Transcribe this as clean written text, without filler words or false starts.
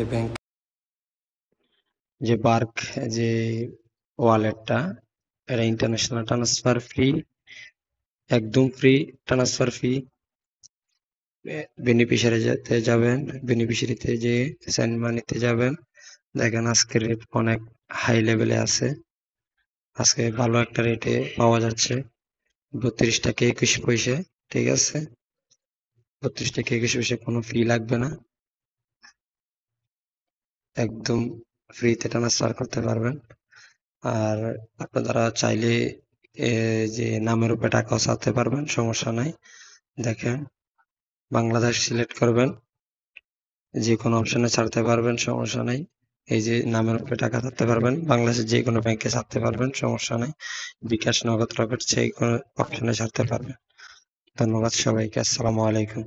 যে ব্যাংক যে বার্ক যে ওয়ালেটটা, এটা ইন্টারন্যাশনাল ট্রান্সফার ফ্রি, একদম ফ্রি ট্রান্সফার ফি। বেনিফিশিয়ারিতে যাবেন, বেনিফিশিয়ারিতে যে সেন্ড মানিতে যাবেন, দেখেন আজকের রেট অনেক হাই লেভেলে আছে। আজকে ভালো একটা রেটে পাওয়া যাচ্ছে 32 টাকা 21 পয়সা। ঠিক আছে, 32 টাকা 21 পয়সা, কোনো ফি লাগবে না, একদম ফ্রিতে ট্রান্সফার করতে পারবেন। আর আপনারা চাইলে যে নামের উপরে টাকাও ছাড়তে পারবেন, সমস্যা নাই। দেখেন, বাংলাদেশ সিলেক্ট করবেন, যে কোনো অপশনে ছাড়তে পারবেন, সমস্যা নাই। এই যে নামের উপরে টাকা ছাড়তে পারবেন, বাংলাদেশের যে কোনো ব্যাংকে ছাড়তে পারবেন, সমস্যা নাই। বিকাশ, নগদ, রকেট, যে কোনো অপশনে ছাড়তে পারবেন। ধন্যবাদ সবাইকে। আসসালামু আলাইকুম।